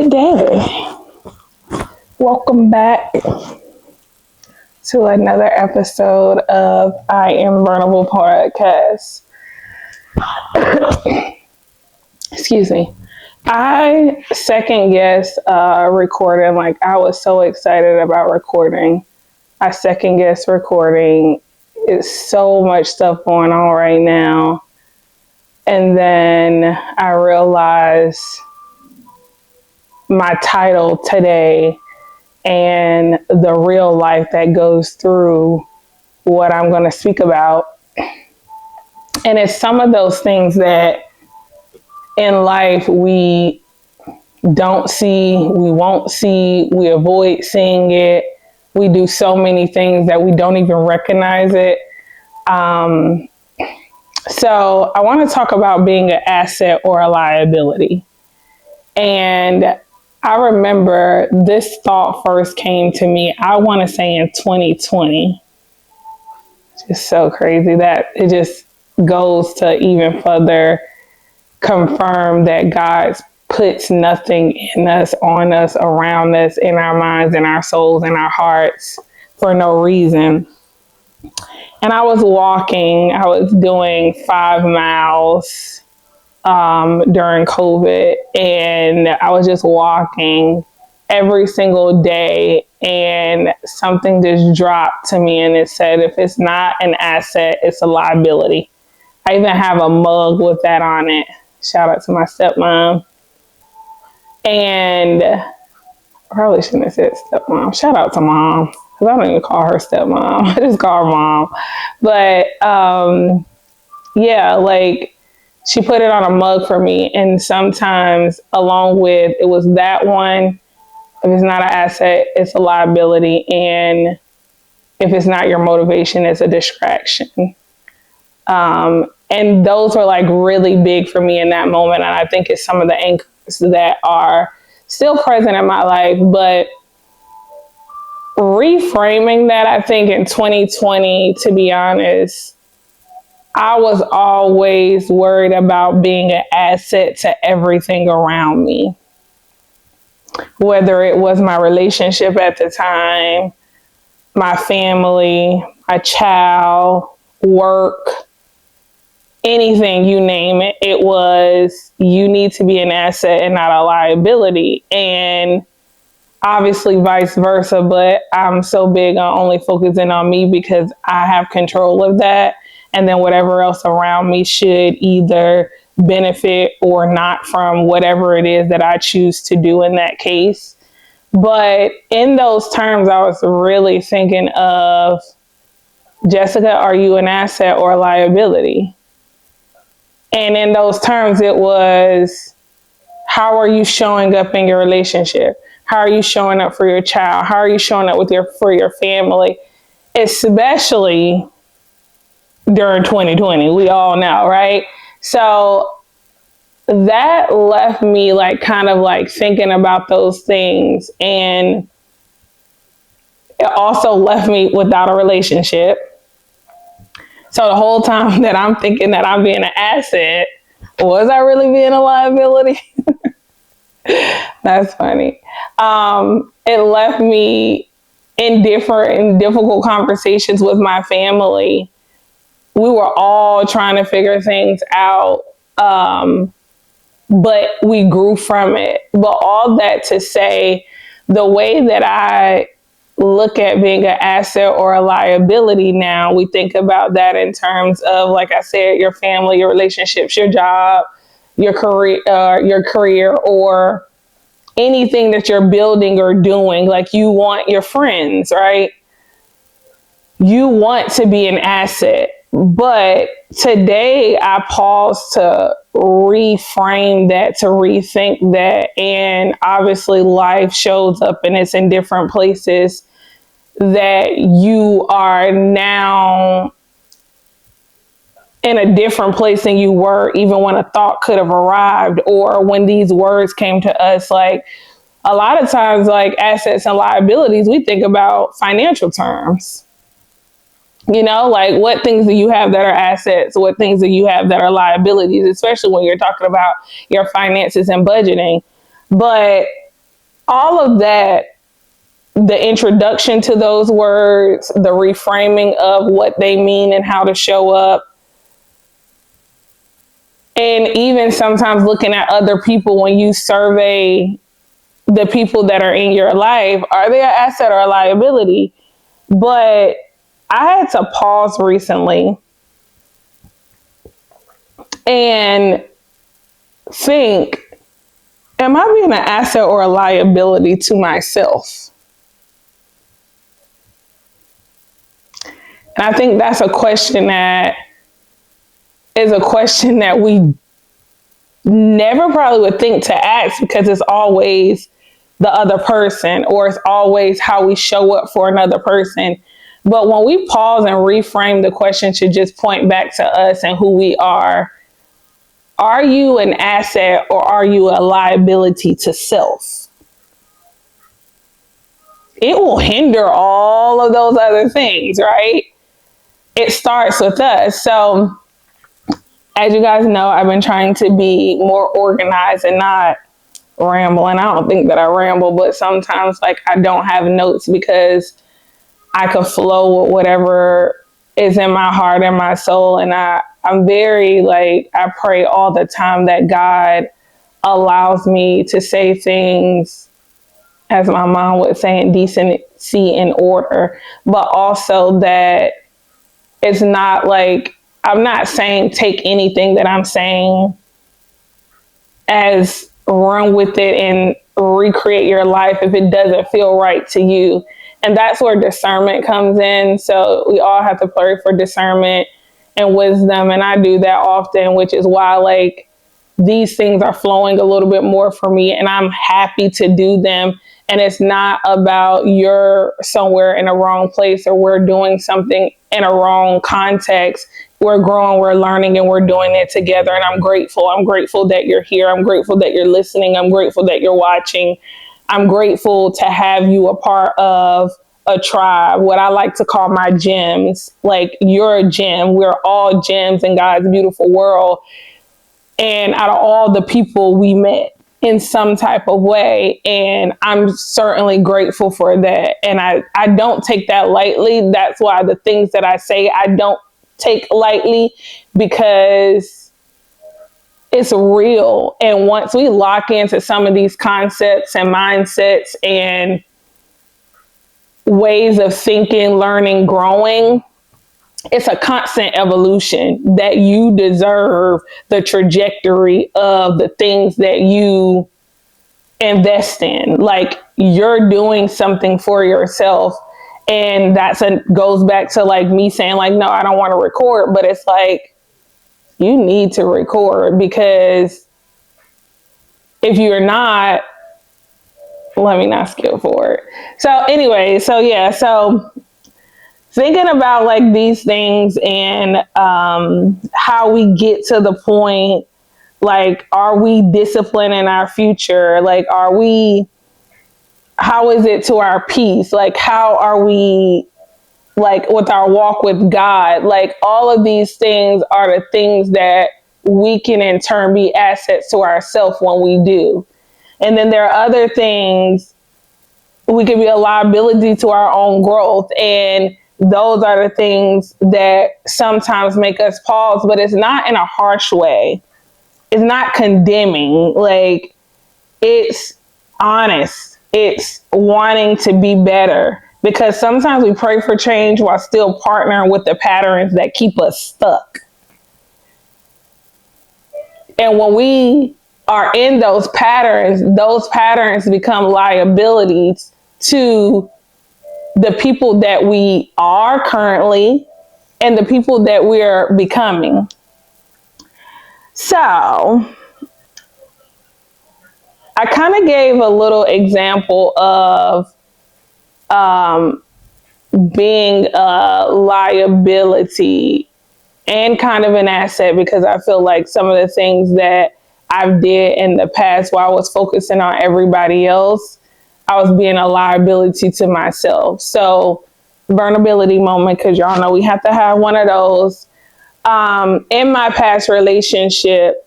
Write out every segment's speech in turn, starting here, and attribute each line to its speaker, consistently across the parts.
Speaker 1: Good day. Welcome back to another episode of I Am Vulnerable podcast. Excuse me. I second guessed recording. Like, I was so excited about recording. I second guessed recording. It's so much stuff going on right now. And then I realized my title today and the real life that goes through what I'm going to speak about. And it's some of those things that in life we don't see, we won't see, we avoid seeing it. We do so many things that we don't even recognize it. So I want to talk about being an asset or a liability. And I remember this thought first came to me, I want to say in 2020. It's just so crazy that it just goes to even further confirm that God puts nothing in us, on us, around us, in our minds, in our souls, in our hearts for no reason. And I was doing 5 miles during COVID, and I was just walking every single day, and something just dropped to me, and it said, if it's not an asset, it's a liability. I even have a mug with that on it. Shout out to my stepmom. And I probably shouldn't have said stepmom. Shout out to mom, because I don't even call her stepmom. I just call her mom. But yeah, like, she put it on a mug for me. And sometimes along with, it was that one, if it's not an asset, it's a liability. And if it's not your motivation, it's a distraction. And those were like really big for me in that moment. And I think it's some of the anchors that are still present in my life. But reframing that, I think in 2020, to be honest, I was always worried about being an asset to everything around me. Whether it was my relationship at the time, my family, my child, work, anything, you name it, it was, you need to be an asset and not a liability. And obviously vice versa, but I'm so big on only focusing on me because I have control of that. And then whatever else around me should either benefit or not from whatever it is that I choose to do in that case. But in those terms, I was really thinking of, Jessica, are you an asset or a liability? And in those terms, it was, how are you showing up in your relationship? How are you showing up for your child? How are you showing up for your family? Especially during 2020, we all know, right? So that left me like kind of like thinking about those things. And it also left me without a relationship. So the whole time that I'm thinking that I'm being an asset, was I really being a liability? That's funny. It left me in difficult conversations with my family. We were all trying to figure things out, but we grew from it. But all that to say, the way that I look at being an asset or a liability now, we think about that in terms of, like I said, your family, your relationships, your job, your career, or anything that you're building or doing. Like, you want your friends, right? You want to be an asset. But today I paused to reframe that, to rethink that. And obviously life shows up and it's in different places that you are now in a different place than you were even when a thought could have arrived, or when these words came to us. Like, a lot of times, like, assets and liabilities, we think about financial terms. You know, like, what things do you have that are assets? What things do you have that are liabilities, especially when you're talking about your finances and budgeting? But All of that, the introduction to those words, the reframing of what they mean and how to show up, and even sometimes looking at other people when you survey the people that are in your life, are they an asset or a liability? But I had to pause recently and think, am I being an asset or a liability to myself? And I think that's a question that is a question that we never probably would think to ask, because it's always the other person, or it's always how we show up for another person. But when we pause and reframe the question to just point back to us and who we are you an asset or are you a liability to self? It will hinder all of those other things, right? It starts with us. So, as you guys know, I've been trying to be more organized and not ramble. And I don't think that I ramble, but sometimes like I don't have notes because I could flow with whatever is in my heart and my soul. And I'm very like, I pray all the time that God allows me to say things, as my mom would say, in decency and order, but also that it's not like, I'm not saying take anything that I'm saying as run with it and recreate your life if it doesn't feel right to you. And that's where discernment comes in. So we all have to pray for discernment and wisdom. And I do that often, which is why like these things are flowing a little bit more for me, and I'm happy to do them. And it's not about you're somewhere in a wrong place or we're doing something in a wrong context. We're growing, we're learning, and we're doing it together. And I'm grateful. I'm grateful that you're here. I'm grateful that you're listening. I'm grateful that you're watching. I'm grateful to have you a part of a tribe, what I like to call my gems. Like, you're a gem. We're all gems in God's beautiful world. And out of all the people we met in some type of way, and I'm certainly grateful for that. And I don't take that lightly. That's why the things that I say, I don't take lightly, because it's real. And once we lock into some of these concepts and mindsets and ways of thinking, learning, growing, it's a constant evolution that you deserve the trajectory of the things that you invest in. Like, you're doing something for yourself. And goes back to like me saying like, no, I don't want to record, but it's like, you need to record, because if you're not, let me not skip forward. So anyway, so thinking about like these things and how we get to the point, like, are we disciplined in our future? Like, how is it to our peace? Like, how are we, like, with our walk with God? Like, all of these things are the things that we can in turn be assets to ourselves when we do. And then there are other things we can be a liability to our own growth. And those are the things that sometimes make us pause, but it's not in a harsh way. It's not condemning. Like, it's honest. It's wanting to be better, because sometimes we pray for change while still partnering with the patterns that keep us stuck. And when we are in those patterns become liabilities to the people that we are currently and the people that we're becoming. So I kind of gave a little example of being a liability and kind of an asset, because I feel like some of the things that I've did in the past while I was focusing on everybody else, I was being a liability to myself. So vulnerability moment, because y'all know we have to have one of those. In my past relationship,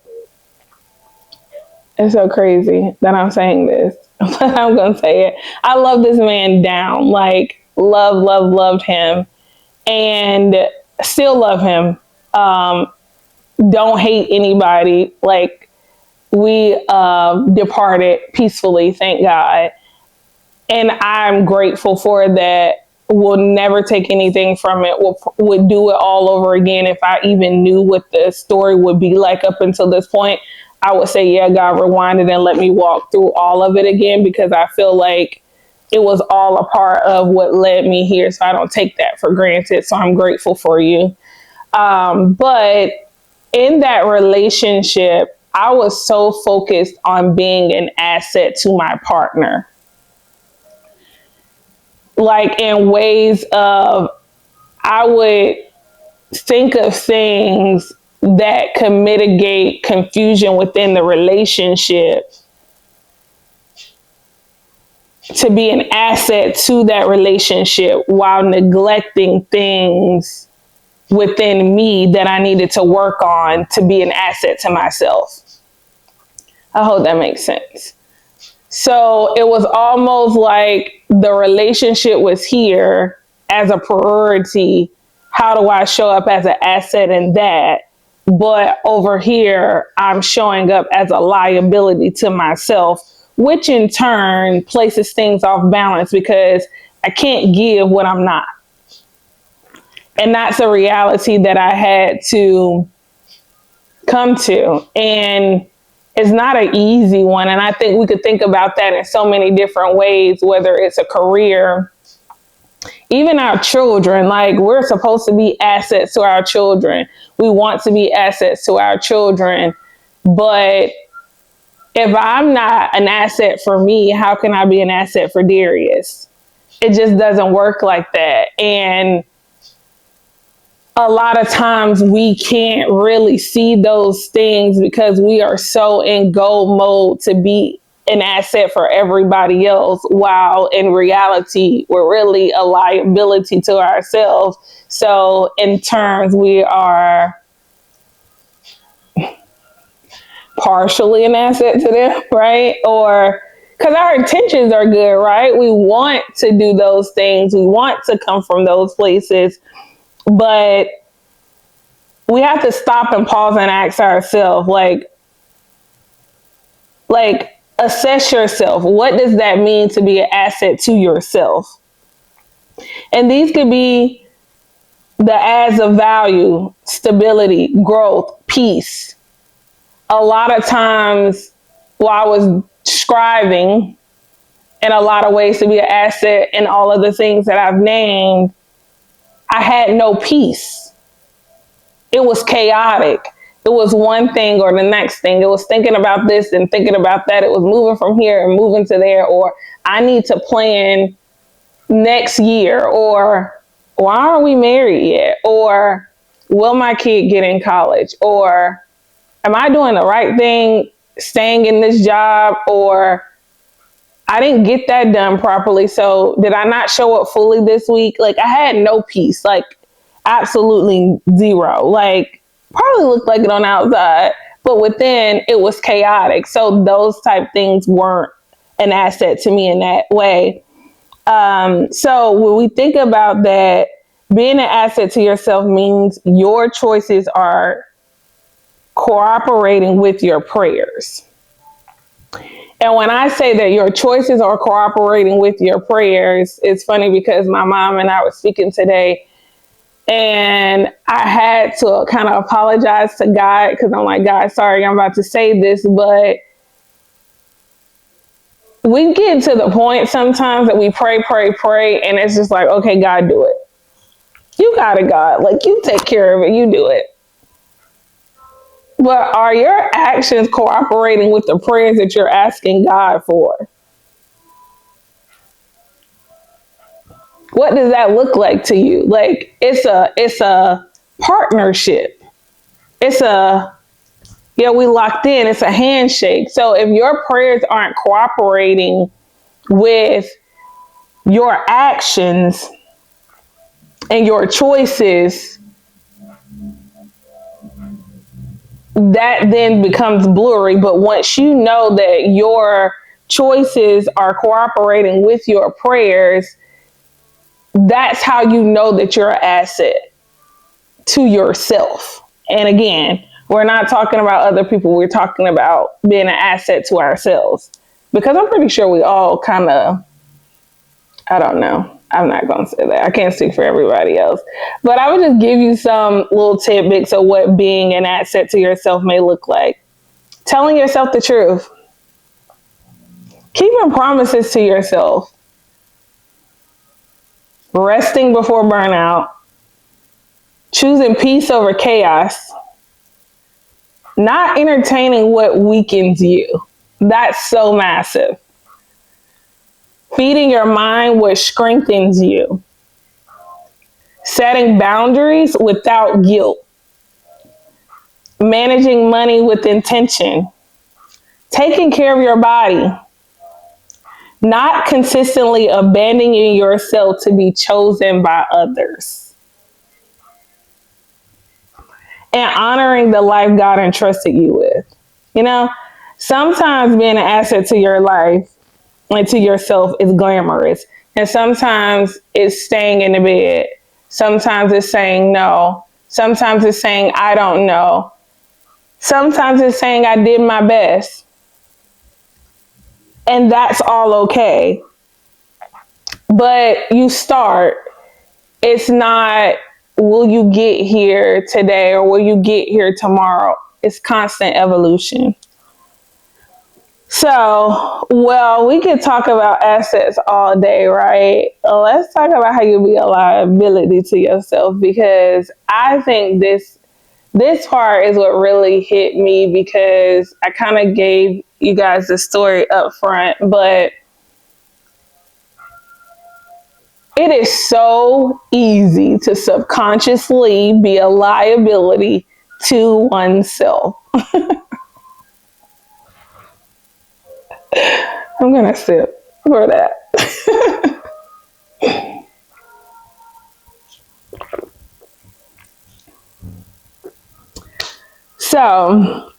Speaker 1: it's so crazy that I'm saying this. but I'm gonna say it. I love this man down. Like loved him, and still love him. Um, don't hate anybody. Like we departed peacefully, thank God, and I'm grateful for that. Will never take anything from it. Would do it all over again if I even knew what the story would be like up until this point. I would say, yeah, God, rewind it and let me walk through all of it again, because I feel like it was all a part of what led me here. So I don't take that for granted. So I'm grateful for you. But in that relationship, I was so focused on being an asset to my partner, like in ways of I would think of things that could mitigate confusion within the relationship to be an asset to that relationship while neglecting things within me that I needed to work on to be an asset to myself. I hope that makes sense. So it was almost like the relationship was here as a priority. How do I show up as an asset in that? But over here, I'm showing up as a liability to myself, which in turn places things off balance because I can't give what I'm not. And that's a reality that I had to come to. And it's not an easy one. And I think we could think about that in so many different ways, whether it's a career, even our children. Like, we're supposed to be assets to our children. We want to be assets to our children. But if I'm not an asset for me, how can I be an asset for Darius? It just doesn't work like that. And a lot of times we can't really see those things because we are so in goal mode to be an asset for everybody else, while in reality, we're really a liability to ourselves. So in turns, we are partially an asset to them, right? Or because our intentions are good, right? We want to do those things. We want to come from those places. But we have to stop and pause and ask ourselves, like assess yourself. What does that mean to be an asset to yourself? And these could be the adds of value, stability, growth, peace. A lot of times while I was striving in a lot of ways to be an asset in all of the things that I've named, I had no peace. It was chaotic. It was one thing or the next thing. It was thinking about this and thinking about that. It was moving from here and moving to there. Or I need to plan next year. Or why aren't we married yet? Or will my kid get in college? Or am I doing the right thing staying in this job? Or I didn't get that done properly. So did I not show up fully this week? Like, I had no peace. Like, absolutely zero. Like, probably looked like it on the outside, but within it was chaotic. So those type things weren't an asset to me in that way. So when we think about that, being an asset to yourself means your choices are cooperating with your prayers. And when I say that your choices are cooperating with your prayers, it's funny because my mom and I were speaking today, and I had to kind of apologize to God because I'm like, God, sorry, I'm about to say this, but we get to the point sometimes that we pray, and it's just like, okay, God, do it. You got it, God. Like, you take care of it. You do it. But are your actions cooperating with the prayers that you're asking God for? What does that look like to you? Like, it's a partnership. It's a, yeah, we locked in. It's a handshake. So if your prayers aren't cooperating with your actions and your choices, that then becomes blurry. But once you know that your choices are cooperating with your prayers, that's how you know that you're an asset to yourself. And again, we're not talking about other people. We're talking about being an asset to ourselves. Because I'm pretty sure we all kind of, I don't know. I'm not going to say that. I can't speak for everybody else. But I would just give you some little tidbits of what being an asset to yourself may look like. Telling yourself the truth. Keeping promises to yourself. Resting before burnout. Choosing peace over chaos. Not entertaining what weakens you. That's so massive. Feeding your mind what strengthens you. Setting boundaries without guilt. Managing money with intention. Taking care of your body. Not consistently abandoning yourself to be chosen by others. And honoring the life God entrusted you with. You know, sometimes being an asset to your life and to yourself is glamorous. And sometimes it's staying in the bed. Sometimes it's saying no. Sometimes it's saying, I don't know. Sometimes it's saying, I did my best. And that's all okay. But you start. It's not, will you get here today or will you get here tomorrow? It's constant evolution. So, well, we could talk about assets all day, right? Let's talk about how you be a liability to yourself, because I think this part is what really hit me, because I kind of gave you guys the story up front, but it is so easy to subconsciously be a liability to oneself. I'm going to sip for that. So,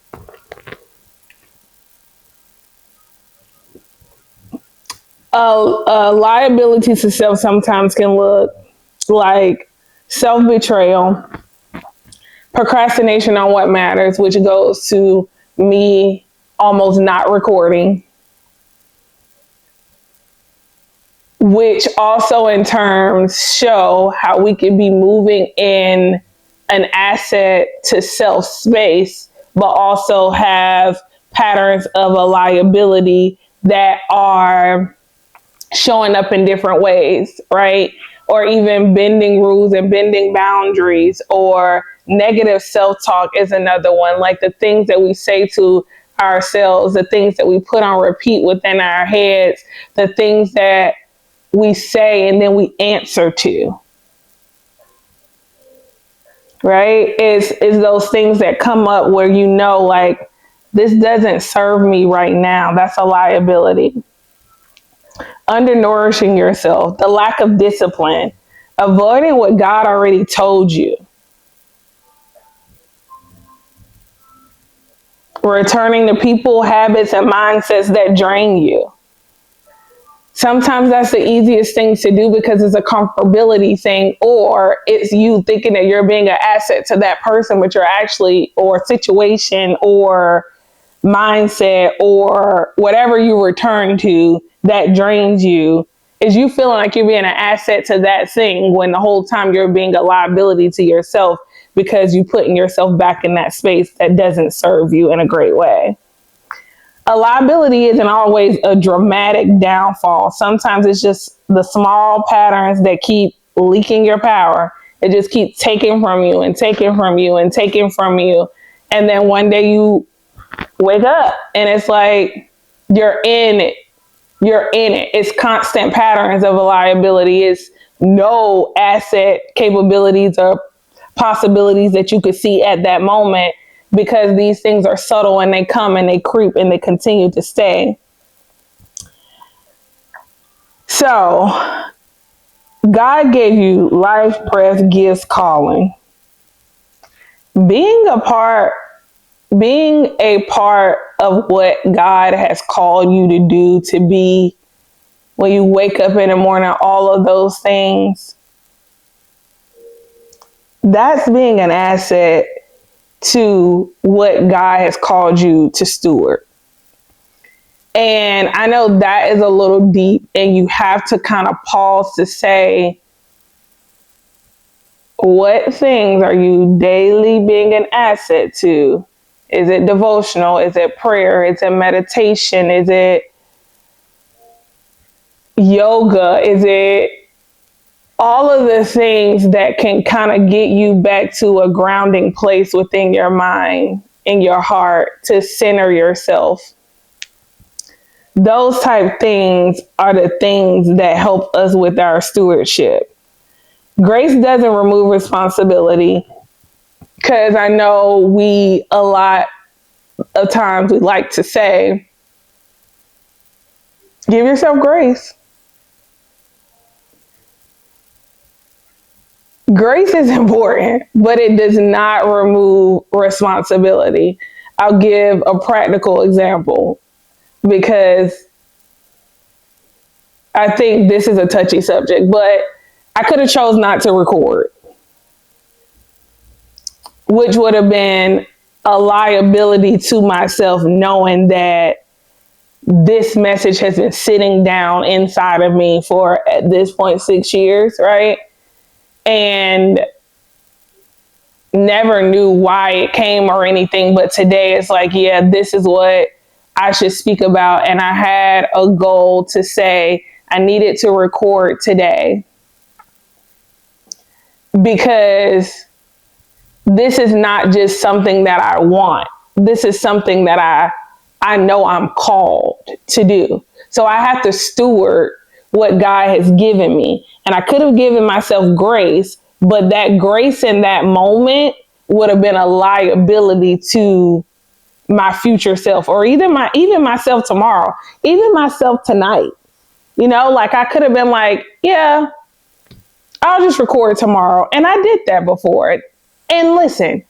Speaker 1: a liability to self sometimes can look like self-betrayal, procrastination on what matters, which goes to me almost not recording, which also in terms show how we can be moving in an asset to self space, but also have patterns of a liability that are showing up in different ways, right? Or even bending rules and bending boundaries, or negative self-talk is another one. Like the things that we say to ourselves, the things that we put on repeat within our heads, the things that we say and then we answer to, right? Is those things that come up where you know, like, this doesn't serve me right now. That's a liability. Undernourishing yourself, the lack of discipline, avoiding what God already told you, returning to people, habits, and mindsets that drain you. Sometimes that's the easiest thing to do because it's a comfortability thing, or it's you thinking that you're being an asset to that person, but you're actually, or situation, or mindset, or whatever you return to that drains you, is you feeling like you're being an asset to that thing when the whole time you're being a liability to yourself because you putting yourself back in that space that doesn't serve you in a great way. A liability isn't always a dramatic downfall. Sometimes it's just the small patterns that keep leaking your power. It just keeps taking from you and taking from you and taking from you. And then one day you wake up and it's like you're in it. You're in it. It's constant patterns of a liability. It's no asset capabilities or possibilities that you could see at that moment, because these things are subtle and they come and they creep and they continue to stay. So God gave you life, breath, gifts, calling. Being a part being a part of what God has called you to do, to be when you wake up in the morning, all of those things, that's being an asset to what God has called you to steward. And I know that is a little deep, and you have to kind of pause to say, what things are you daily being an asset to? Is it devotional? Is it prayer? Is it meditation? Is it yoga? Is it all of the things that can kind of get you back to a grounding place within your mind, in your heart, to center yourself? Those type things are the things that help us with our stewardship. Grace doesn't remove responsibility, because I know a lot of times we like to say, give yourself grace. Grace is important, but it does not remove responsibility. I'll give a practical example, because I think this is a touchy subject, but I could have chose not to record, which would have been a liability to myself, knowing that this message has been sitting down inside of me for, at this point, 6 years, right? And never knew why it came or anything. But today it's like, yeah, this is what I should speak about. And I had a goal to say I needed to record today, because this is not just something that I want. This is something that I know I'm called to do. So I have to steward what God has given me. And I could have given myself grace, but that grace in that moment would have been a liability to my future self, or even myself tomorrow, even myself tonight. You know, like I could have been like, yeah, I'll just record tomorrow. And I did that before. And listen,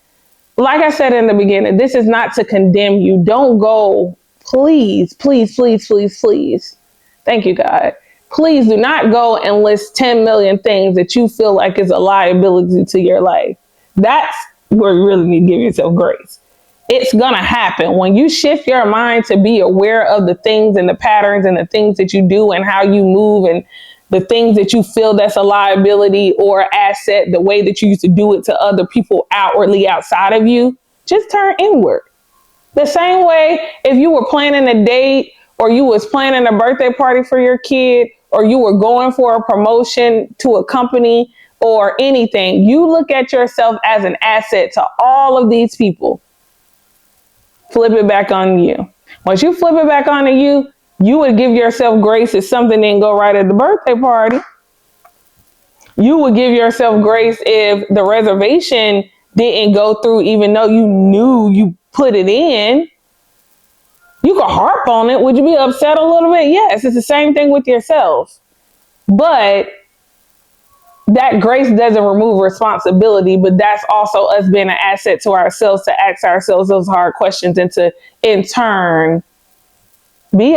Speaker 1: like I said in the beginning, this is not to condemn you. Don't go, please, please, please, please, please. Thank you, God. Please do not go and list 10 million things that you feel like is a liability to your life. That's where you really need to give yourself grace. It's going to happen when you shift your mind to be aware of the things and the patterns and the things that you do and how you move, and the things that you feel that's a liability or asset, the way that you used to do it to other people outwardly outside of you. Just turn inward. The same way if you were planning a date, or you was planning a birthday party for your kid, or you were going for a promotion to a company or anything, you look at yourself as an asset to all of these people. Flip it back on you. Once you flip it back onto you, you would give yourself grace if something didn't go right at the birthday party. You would give yourself grace if the reservation didn't go through, even though you knew you put it in. You could harp on it. Would you be upset a little bit? Yes, it's the same thing with yourself. But that grace doesn't remove responsibility, but that's also us being an asset to ourselves, to ask ourselves those hard questions, and to, in turn, be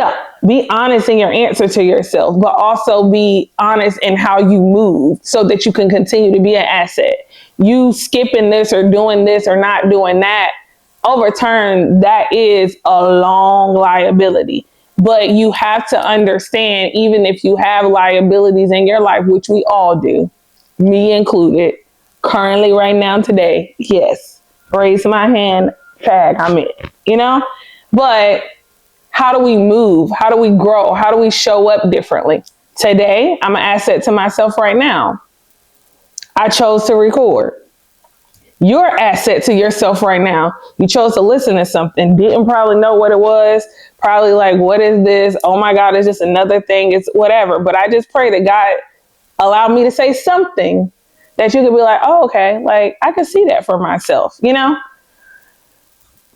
Speaker 1: honest in your answer to yourself, but also be honest in how you move, so that you can continue to be an asset. You skipping this or doing this or not doing that, over turn, that is a long liability. But you have to understand, even if you have liabilities in your life, which we all do, me included, currently right now today, yes, raise my hand, tag, I'm in, you know? But how do we move? How do we grow? How do we show up differently? Today, I'm an asset to myself right now. I chose to record. You're an asset to yourself right now. You chose to listen to something, didn't probably know what it was, probably like, what is this? Oh my God, it's just another thing. It's whatever. But I just pray that God allow me to say something that you could be like, oh, okay, like I could see that for myself, you know?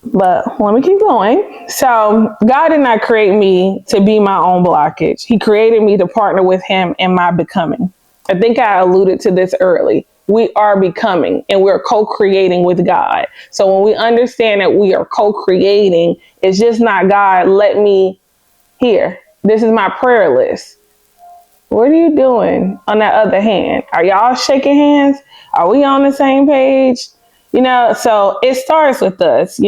Speaker 1: But let me keep going. So God did not create me to be my own blockage. He created me to partner with him in my becoming. I think I alluded to this early. we are becoming and we're co-creating with God. So when we understand that we are co-creating, it's just not God, let me here. This is my prayer list. What are you doing on that other hand? Are y'all shaking hands? Are we on the same page? So it starts with us,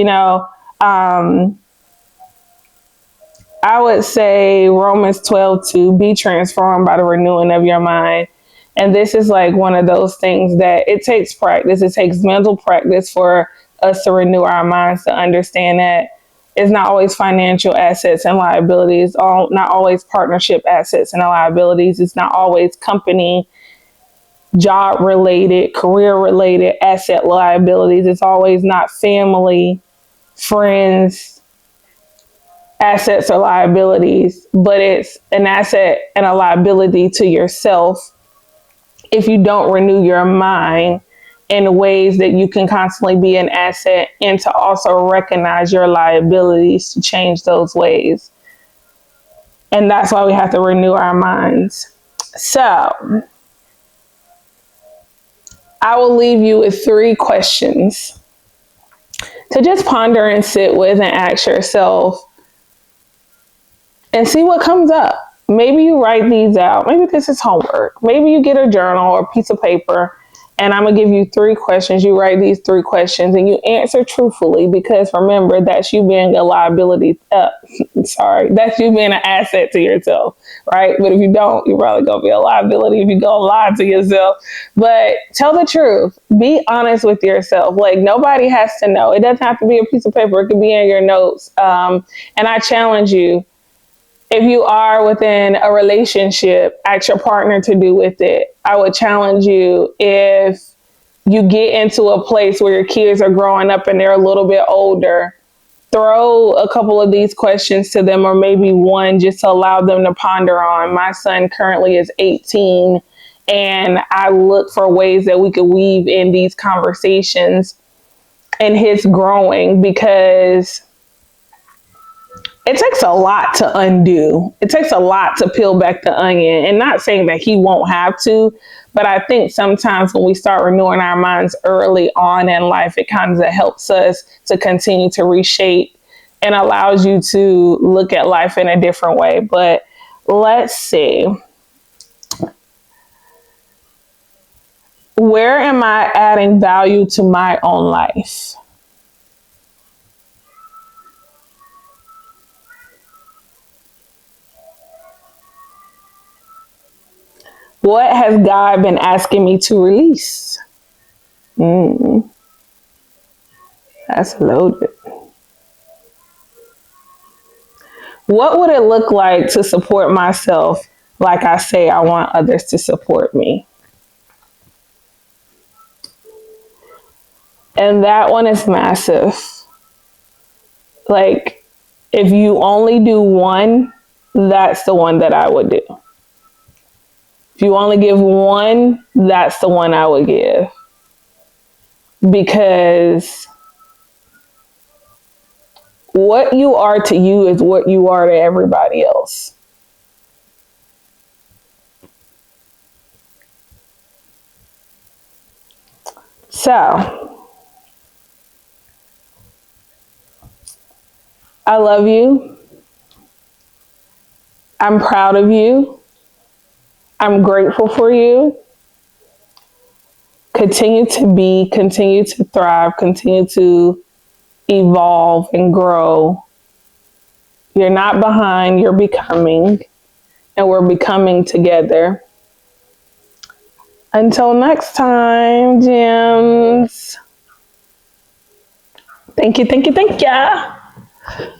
Speaker 1: I would say Romans 12:2, be transformed by the renewing of your mind. And this is like one of those things that it takes practice. It takes mental practice for us to renew our minds to understand that it's not always financial assets and liabilities, not always partnership assets and liabilities. It's not always company, job related, career related asset liabilities. It's always not family, friends, assets or liabilities, but it's an asset and a liability to yourself if you don't renew your mind in ways that you can constantly be an asset and to also recognize your liabilities to change those ways. And that's why we have to renew our minds. So I will leave you with 3 questions to just ponder and sit with and ask yourself and see what comes up. Maybe you write these out. Maybe this is homework. Maybe you get a journal or a piece of paper and I'm going to give you 3 questions. You write these 3 questions and you answer truthfully because remember, that's you being a liability. That's you being an asset to yourself, right? But if you don't, you're probably going to be a liability if you go lie to yourself. But tell the truth. Be honest with yourself. Like nobody has to know. It doesn't have to be a piece of paper. It could be in your notes. And I challenge you, if you are within a relationship, ask your partner to do with it. I would challenge you if you get into a place where your kids are growing up and they're a little bit older, throw a couple of these questions to them or maybe one just to allow them to ponder on. My son currently is 18 and I look for ways that we could weave in these conversations in his growing because it takes a lot to undo. It takes a lot to peel back the onion. And not saying that he won't have to, but I think sometimes when we start renewing our minds early on in life, it kind of helps us to continue to reshape and allows you to look at life in a different way. But let's see. Where am I adding value to my own life? What has God been asking me to release? That's loaded. What would it look like to support myself like I say I want others to support me? And that one is massive. Like, if you only do one, that's the one that I would do. If you only give one, that's the one I would give. Because what you are to you is what you are to everybody else. So, I love you. I'm proud of you. I'm grateful for you. Continue to be, continue to thrive, continue to evolve and grow. You're not behind, you're becoming, and we're becoming together. Until next time, gems. Thank you, thank you, thank you.